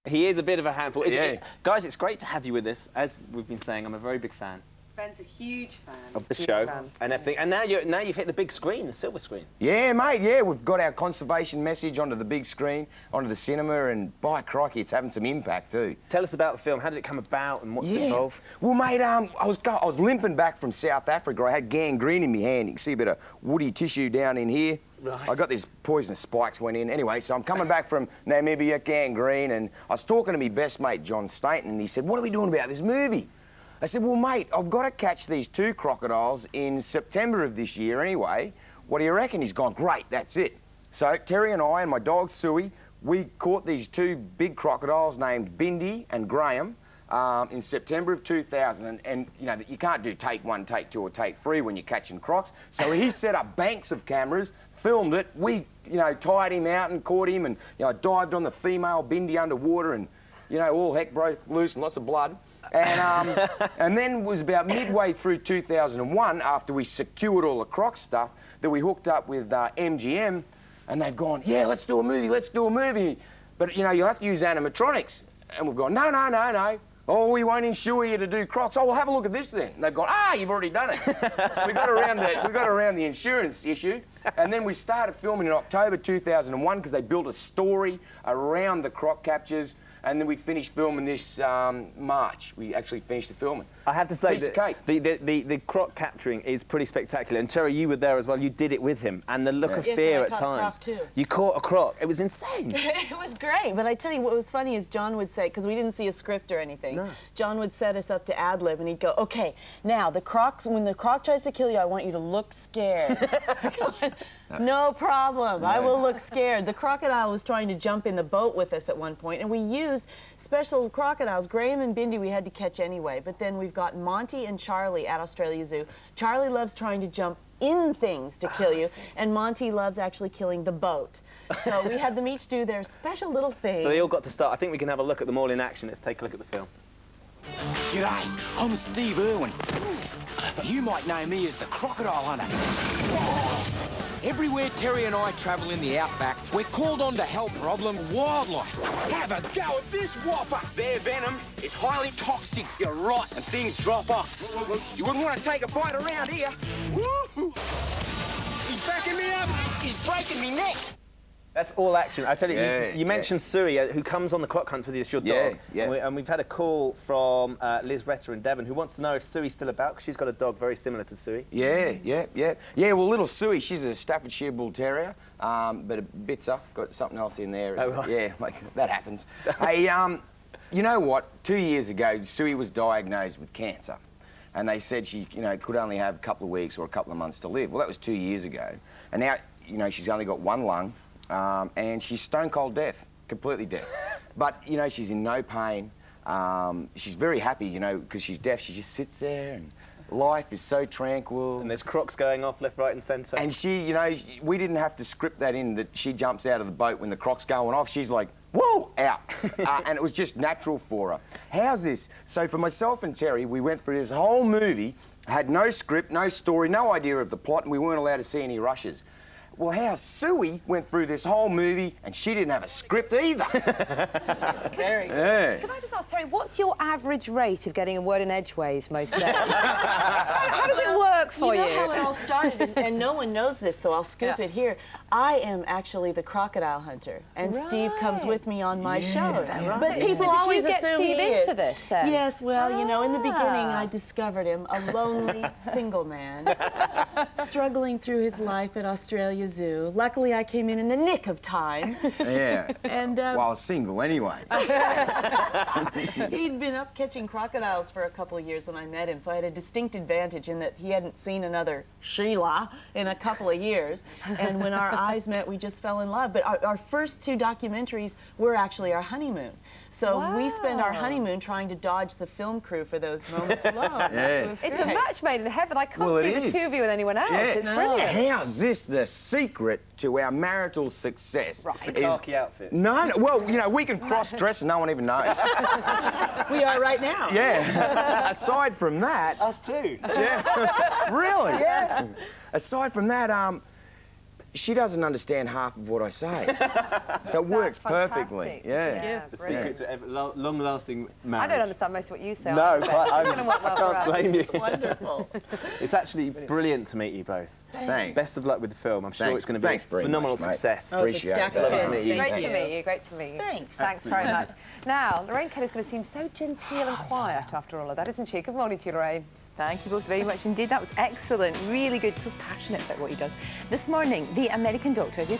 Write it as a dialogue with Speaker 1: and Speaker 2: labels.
Speaker 1: He is a bit of a handful.
Speaker 2: Yeah.
Speaker 1: Guys, it's great to have you with us. As we've been saying, I'm a very big fan
Speaker 3: Ben's a huge fan
Speaker 1: of the
Speaker 3: Huge
Speaker 1: show
Speaker 3: fan.
Speaker 1: and everything. And now you've hit the big screen, the silver screen.
Speaker 2: Yeah, mate, yeah. We've got our conservation message onto the big screen, onto the cinema, and by crikey, it's having some impact too.
Speaker 1: Tell us about the film. How did it come about and what's involved?
Speaker 2: Well, mate, I was limping back from South Africa. I had gangrene in my hand. You can see a bit of woody tissue down in here.
Speaker 1: Right.
Speaker 2: I got these poisonous spikes went in. Anyway, so I'm coming back from Namibia, gangrene, and I was talking to my best mate, John Staten, and he said, "What are we doing about this movie?" I said, "Well, mate, I've got to catch these 2 crocodiles in September of this year anyway. What do you reckon?" He's gone, "Great, that's it." So Terry and I and my dog, Suey, we caught these 2 big crocodiles named Bindi and Graham in September of 2000. And you know, you can't do take 1, take 2, or take 3 when you're catching crocs. So he set up banks of cameras, filmed it. We, you know, tied him out and caught him, and you know, dived on the female Bindi underwater, and you know, all heck broke loose and lots of blood. And, and then it was about midway through 2001, after we secured all the croc stuff, that we hooked up with MGM, and they've gone, "Yeah, let's do a movie, let's do a movie. But, you know, you'll have to use animatronics." And we've gone, no. "Oh, we won't insure you to do crocs." "Oh, well, have a look at this then." And they've gone, "Ah, you've already done it." So we got around the insurance issue, and then we started filming in October 2001 because they built a story around the croc captures. And then we finished filming this March. We actually finished the filming.
Speaker 1: I have to say
Speaker 2: Piece of
Speaker 1: that
Speaker 2: cake.
Speaker 1: the croc capturing is pretty spectacular. And Terry, you were there as well. You did it with him. And the look of
Speaker 4: Yes,
Speaker 1: fear
Speaker 4: and I
Speaker 1: at
Speaker 4: caught a croc
Speaker 1: times.
Speaker 4: too.
Speaker 1: You caught a croc. It was insane.
Speaker 4: It was great, but I tell you what was funny is John would say, because we didn't see a script or anything,
Speaker 1: No.
Speaker 4: John would set us up to ad-lib, and he'd go, "Okay, now the crocs, when the croc tries to kill you, I want you to look scared." "No problem, I will look scared." The crocodile was trying to jump in the boat with us at one point, and we used special crocodiles. Graham and Bindi we had to catch anyway, but then we've got Monty and Charlie at Australia Zoo. Charlie loves trying to jump in things to kill you, and Monty loves actually killing the boat. So we had them each do their special little thing.
Speaker 1: So they all got to start. I think we can have a look at them all in action. Let's take a look at the film.
Speaker 5: G'day, I'm Steve Irwin. You might know me as the Crocodile Hunter. Everywhere Terry and I travel in the outback, we're called on to help problem wildlife. Have a go at this whopper. Their venom is highly toxic. You're right, and things drop off. You wouldn't want to take a bite around here. Woo-hoo. He's backing me up. He's breaking me neck.
Speaker 1: That's all action. I tell you,
Speaker 2: Yeah,
Speaker 1: you mentioned Suey, who comes on the croc hunts with you. It's your dog.
Speaker 2: Yeah.
Speaker 1: And we've had a call from Liz Retter in Devon, who wants to know if Suey's still about, because she's got a dog very similar to Suey.
Speaker 2: Yeah, well, little Suey, she's a Staffordshire Bull Terrier, but a bitter, got something else in there.
Speaker 1: Oh, right.
Speaker 2: Yeah, like, that happens. Hey, you know what? 2 years ago, Suey was diagnosed with cancer. And they said she, you know, could only have a couple of weeks or a couple of months to live. Well, that was 2 years ago. And now, you know, she's only got 1 lung, and she's stone cold deaf, completely deaf. But, you know, she's in no pain. She's very happy, you know, because she's deaf. She just sits there, and life is so tranquil.
Speaker 1: And there's crocs going off left, right and centre.
Speaker 2: And she, you know, we didn't have to script that in, that she jumps out of the boat when the croc's going off. She's like, whoa, out. And it was just natural for her. How's this? So for myself and Terry, we went through this whole movie, had no script, no story, no idea of the plot, and we weren't allowed to see any rushes. Well, how Suey went through this whole movie and she didn't have a script either.
Speaker 4: Very good.
Speaker 2: Yeah.
Speaker 3: Can I just ask, Terry, what's your average rate of getting a word in edgeways most days? how does it work for you?
Speaker 4: You know how it all started, and no one knows this, so I'll scoop it here. I am actually the crocodile hunter, and Steve comes with me on my shows. But people
Speaker 3: So did
Speaker 4: always
Speaker 3: you get
Speaker 4: assume
Speaker 3: Steve
Speaker 4: he is.
Speaker 3: into this then?
Speaker 4: Yes, well, you know, in the beginning I discovered him, a lonely single man, struggling through his life at Australia Zoo. Luckily, I came in the nick of time.
Speaker 2: Yeah.
Speaker 4: And
Speaker 2: While single, anyway.
Speaker 4: he'd been up catching crocodiles for a couple of years when I met him, so I had a distinct advantage in that he hadn't seen another Sheila in a couple of years. And when our eyes met, we just fell in love. But our first 2 documentaries were actually our honeymoon. So we spent our honeymoon trying to dodge the film crew for those moments alone.
Speaker 2: Yeah.
Speaker 4: It was
Speaker 3: It's a
Speaker 4: great.
Speaker 3: match made in heaven. I can't
Speaker 2: Well,
Speaker 3: see
Speaker 2: it
Speaker 3: the
Speaker 2: is.
Speaker 3: 2 of you with anyone else.
Speaker 2: Yeah.
Speaker 3: It's
Speaker 4: No.
Speaker 3: brilliant.
Speaker 2: How's this the secret to our marital success?
Speaker 3: Right.
Speaker 1: The khaki outfit.
Speaker 2: No, well, you know, we can cross-dress and no one even knows.
Speaker 4: We are right now.
Speaker 2: Yeah. Aside from that...
Speaker 1: Us too.
Speaker 2: Yeah. Really?
Speaker 1: Yeah.
Speaker 2: Aside from that, she doesn't understand half of what I say. So it works perfectly.
Speaker 3: fantastic.
Speaker 2: Yeah.
Speaker 1: The
Speaker 3: Brilliant.
Speaker 1: secret to long-lasting marriage.
Speaker 3: I don't understand most of what you say.
Speaker 1: No,
Speaker 3: either, but
Speaker 1: quite,
Speaker 3: it's going to work well
Speaker 1: I
Speaker 3: for
Speaker 1: can't
Speaker 3: us.
Speaker 1: blame you.
Speaker 4: Wonderful.
Speaker 1: It's actually brilliant to meet you both.
Speaker 2: Thanks.
Speaker 1: Best of luck with the film. I'm sure
Speaker 2: Thanks.
Speaker 1: it's going to be
Speaker 2: Thanks
Speaker 1: a
Speaker 2: very
Speaker 1: phenomenal
Speaker 2: much, mate.
Speaker 1: success.
Speaker 4: Oh, it's a
Speaker 2: Appreciate
Speaker 4: stack
Speaker 2: it.
Speaker 4: of
Speaker 1: Lovely to
Speaker 4: kids.
Speaker 1: meet you.
Speaker 3: Great
Speaker 4: Thank
Speaker 3: to
Speaker 4: you.
Speaker 3: meet you, great to meet you.
Speaker 4: Thanks.
Speaker 3: Thanks very much. Now, Lorraine Kelly's going to seem so genteel and quiet after all of that, isn't she? Good morning to you, Lorraine.
Speaker 6: Thank you both very much indeed. That was excellent. Really good. So passionate about what he does. This morning, the American doctor, who